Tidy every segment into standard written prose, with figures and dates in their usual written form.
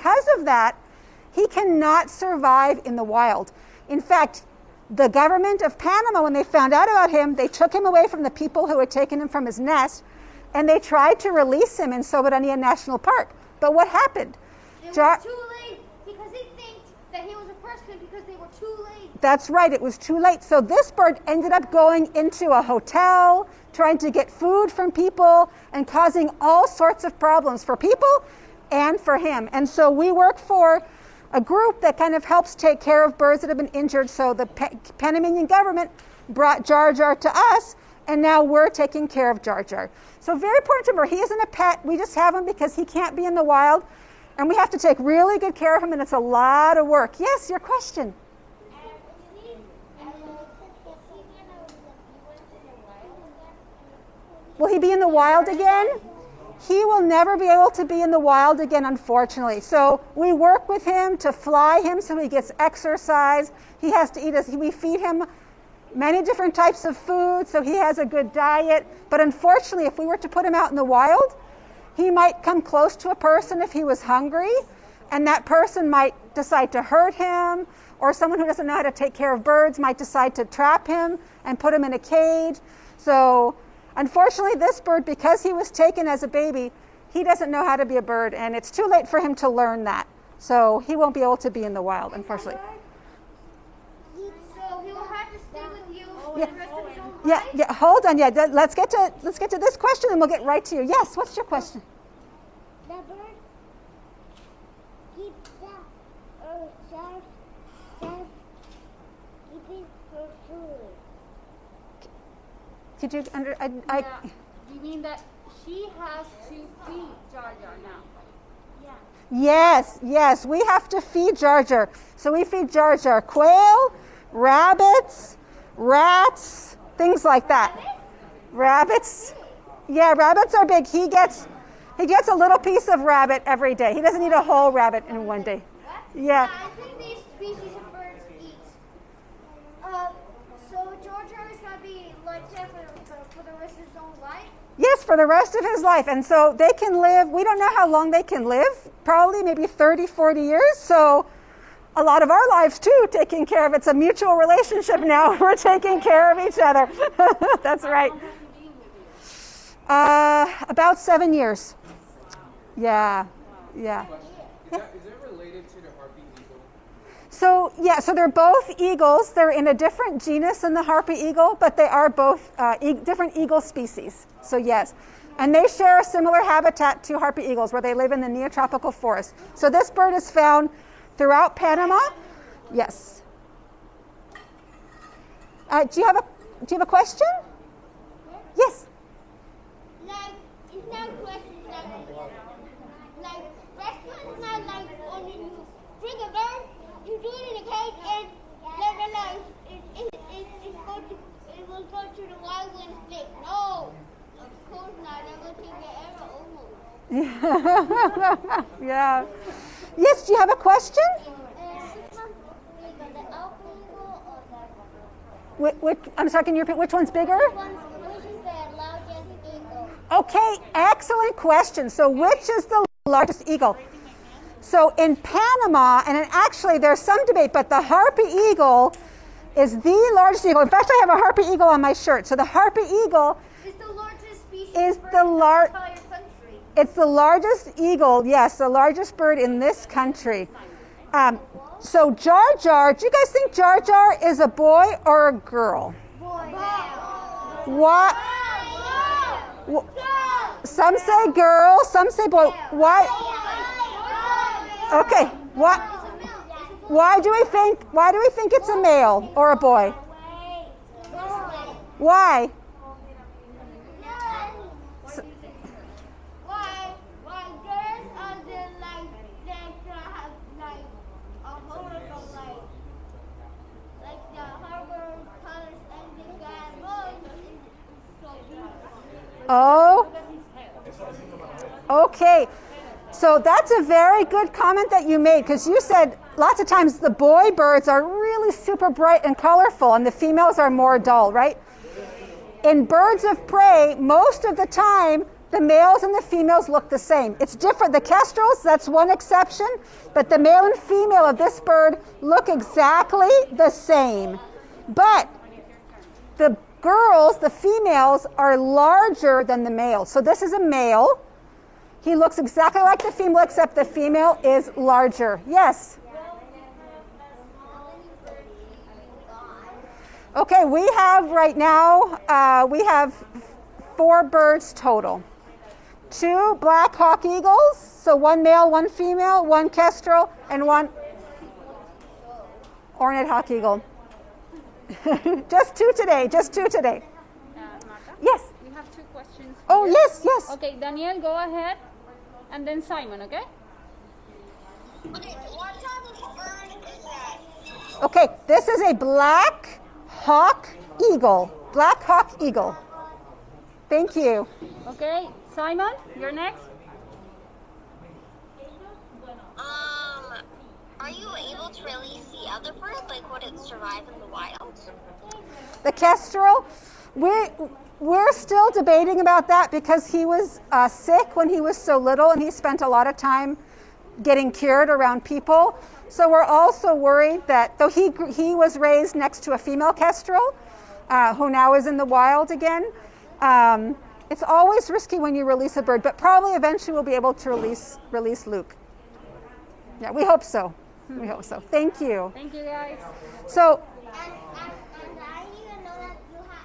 because of that, he cannot survive in the wild. In fact, the government of Panama, when they found out about him, they took him away from the people who had taken him from his nest, and they tried to release him in Soberania National Park. But what happened? It was too late, because they think that he was a person because they were too late. That's right, it was too late. So this bird ended up going into a hotel, trying to get food from people, and causing all sorts of problems for people and for him. And so we work for a group that kind of helps take care of birds that have been injured. So the Panamanian government brought Jar Jar to us, and now we're taking care of Jar Jar. So very important to remember, he isn't a pet. We just have him because he can't be in the wild, and we have to take really good care of him, and it's a lot of work. Yes, your question. Will he be in the wild again? He will never be able to be in the wild again, unfortunately. So we work with him to fly him so he gets exercise. He has to eat we feed him many different types of food so he has a good diet. But unfortunately, if we were to put him out in the wild, he might come close to a person if he was hungry, and that person might decide to hurt him, or someone who doesn't know how to take care of birds might decide to trap him and put him in a cage. So unfortunately, this bird, because he was taken as a baby, he doesn't know how to be a bird, and it's too late for him to learn that. So he won't be able to be in the wild, unfortunately. So he will have to stay with you for the rest of his own life? Yeah, hold on. Yeah, let's get to this question, and we'll get right to you. Yes, what's your question? The bird keeps self keeping her food. Did you Yeah. You mean that she has to feed Jar Jar now? Yeah. Yes, we have to feed Jar Jar. So we feed Jar Jar quail, rabbits, rats, things like that. Rabbits? Yeah, rabbits are big. He gets a little piece of rabbit every day. He doesn't eat a whole rabbit in one day. Yeah. I think these species of birds eat. So Jar Jar is going to be like that for the rest of his own life? Yes, for the rest of his life. And so they can live, we don't know how long they can live, probably maybe 30, 40 years. So a lot of our lives too, taking care of, it's a mutual relationship now. We're taking care of each other. That's right. About 7 years. Yeah. Is it related to the harpy eagle? So they're both eagles. They're in a different genus than the harpy eagle, but they are both different eagle species. So yes. And they share a similar habitat to harpy eagles, where they live in the neotropical forest. So this bird is found throughout Panama. Yes. Do you have a question? Yes. Like, it's not question like restaurants not like only you bring a bird, you do it in a cage, and they realize it will go to the wild when it's big. No, of course not. Everything they ever almost. Yeah. Yes, do you have a question? I'm sorry, can you repeat which one's bigger? Which is the largest eagle? Okay, excellent question. So which is the largest eagle? So in Panama, and actually there's some debate, but the harpy eagle is the largest eagle. In fact, I have a harpy eagle on my shirt. So the harpy eagle Is the largest species is bird the in the entire country? It's the largest eagle, yes, the largest bird in this country. So Jar Jar, do you guys think Jar Jar is a boy or a girl? What? Some say girl, some say boy. Why? Okay. Why do we think it's a male or a boy? Why? Why girls are the like that have like a horrible like the harbor colors and the guy so beautiful. Oh. Okay. So that's a very good comment that you made, because you said lots of times the boy birds are really super bright and colorful and the females are more dull, right? In birds of prey, most of the time, the males and the females look the same. It's different. The kestrels, that's one exception, but the male and female of this bird look exactly the same. But the girls, the females, are larger than the males. So this is a male. He looks exactly like the female, except the female is larger. Yes? Okay, we have right now, we have 4 birds total. 2 black hawk eagles, so 1 male, 1 female, 1 kestrel, and 1 horned hawk eagle. Just 2 today, just 2 today. Marta? Yes. We have 2 questions. Oh, here. yes, yes. Okay, Daniel, go ahead. And then Simon, okay? Okay, what type of bird is that? Okay, this is a black hawk eagle. Black hawk eagle. Thank you. Okay, Simon, you're next. Are you able to really see other birds? Like, would it survive in the wild? The kestrel, we're still debating about that because he was sick when he was so little and he spent a lot of time getting cured around people. So we're also worried that, though he was raised next to a female kestrel, who now is in the wild again, it's always risky when you release a bird, but probably eventually we'll be able to release Luke. Yeah, we hope so. We hope so. Thank you. Thank you, guys. So, And I didn't even know that you have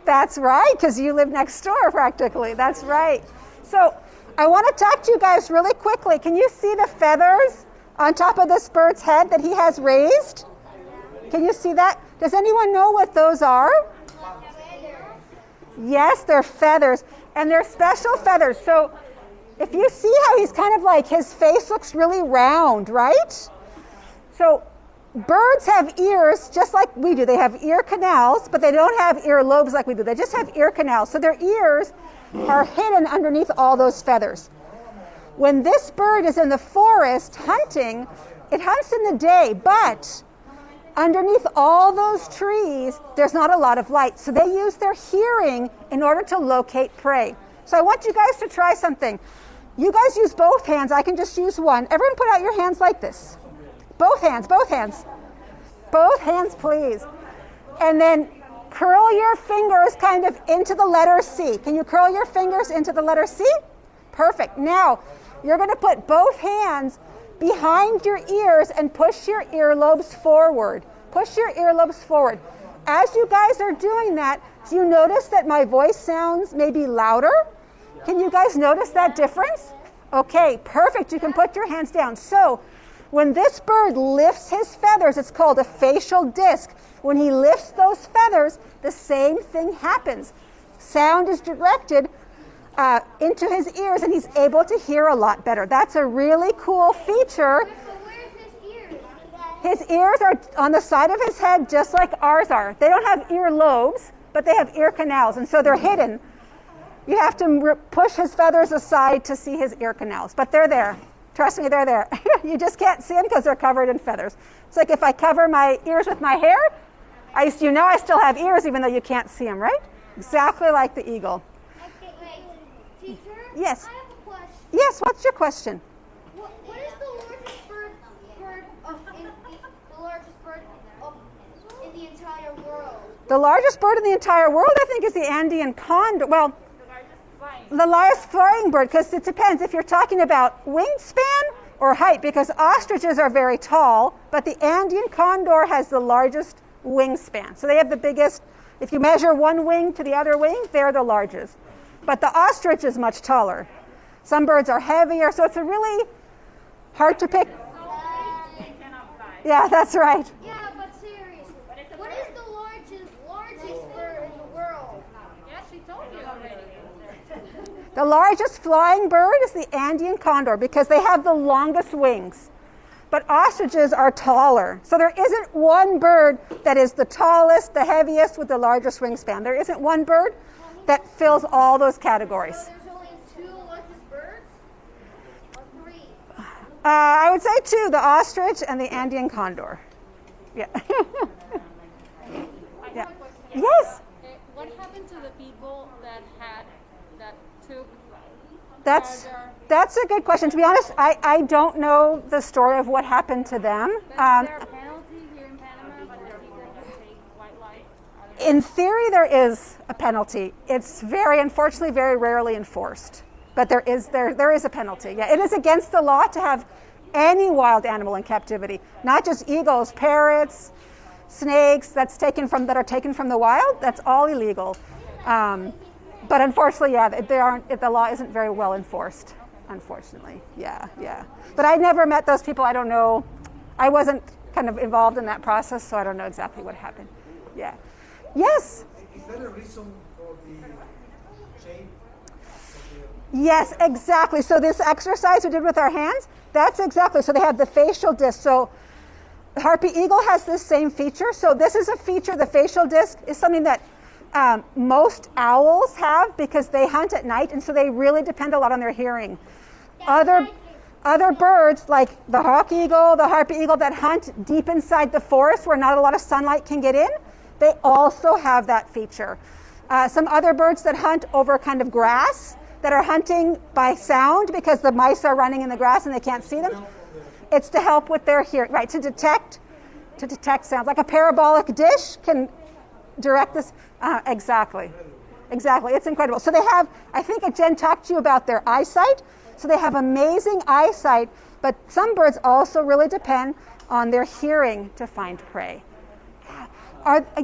that's right, because you live next door practically. That's right. So I want to talk to you guys really quickly. Can you see the feathers on top of this bird's head that he has raised? Can you see that? Does anyone know what those are? Yes, they're feathers. And they're special feathers. So if you see how he's kind of like, his face looks really round, right? So birds have ears just like we do. They have ear canals, but they don't have ear lobes like we do. They just have ear canals. So their ears are hidden underneath all those feathers. When this bird is in the forest hunting, it hunts in the day, but underneath all those trees, there's not a lot of light. So they use their hearing in order to locate prey. So I want you guys to try something. You guys use both hands. I can just use one. Everyone put out your hands like this. Both hands, both hands. Both hands, please. And then curl your fingers kind of into the letter C. Can you curl your fingers into the letter C? Perfect. Now, you're going to put both hands behind your ears and push your earlobes forward. Push your earlobes forward. As you guys are doing that, do you notice that my voice sounds maybe louder? Can you guys notice that difference? Okay, perfect. You can put your hands down. So when this bird lifts his feathers, it's called a facial disc. When he lifts those feathers, the same thing happens. Sound is directed into his ears, and he's able to hear a lot better. That's a really cool feature. But where's his ears? His ears are on the side of his head just like ours are. They don't have ear lobes, but they have ear canals, and so they're hidden. You have to push his feathers aside to see his ear canals, but they're there. Trust me, they're there. You just can't see them because they're covered in feathers. It's like if I cover my ears with my hair, I still have ears even though you can't see them, right? Exactly like the eagle. Okay, wait. Teacher? Yes. I have a question. Yes, what's your question? What is the largest bird in the entire world? The largest bird in the entire world, I think, is the Andean condor. Well, the largest flying bird, because it depends if you're talking about wingspan or height, because ostriches are very tall, but the Andean condor has the largest wingspan. So they have the biggest, if you measure one wing to the other wing, they're the largest. But the ostrich is much taller. Some birds are heavier, so it's a really hard to pick. Yeah, that's right. Yeah, but seriously, what is the largest bird in the world? Yeah, she told you already. The largest flying bird is the Andean condor because they have the longest wings. But ostriches are taller. So there isn't one bird that is the tallest, the heaviest, with the largest wingspan. There isn't one bird that fills all those categories. So there's only 2 largest birds? Or 3? I would say 2, the ostrich and the Andean condor. Yeah. I Yeah. have a question. Yes. What happened to the people that took That's Jar Jar? that's a good question. To be honest, I don't know the story of what happened to them. But is there a penalty here in Panama for people who take wildlife? In theory, there is a penalty. It's unfortunately, very rarely enforced. But there is a penalty. Yeah, it is against the law to have any wild animal in captivity, not just eagles, parrots, snakes that are taken from the wild. That's all illegal. But unfortunately, yeah, the law isn't very well enforced. Unfortunately, yeah. But I never met those people. I don't know. I wasn't kind of involved in that process, so I don't know exactly what happened. Yeah. Yes. Is there a reason for the shape? Yes, exactly. So this exercise we did with our hands, that's exactly. So they have the facial disc. So the harpy eagle has this same feature. So this is a feature. The facial disc is something that most owls have because they hunt at night, and so they really depend a lot on their hearing. Other birds, like the hawk eagle, the harpy eagle, that hunt deep inside the forest where not a lot of sunlight can get in, they also have that feature. Some other birds that hunt over kind of grass, that are hunting by sound because the mice are running in the grass and they can't see them. It's to help with their hearing, right? To detect sounds. Like a parabolic dish can direct this. Exactly. It's incredible. So they have, I think Jen talked to you about their eyesight. So they have amazing eyesight, but some birds also really depend on their hearing to find prey.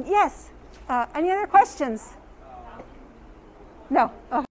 Yes. Any other questions? No. Oh.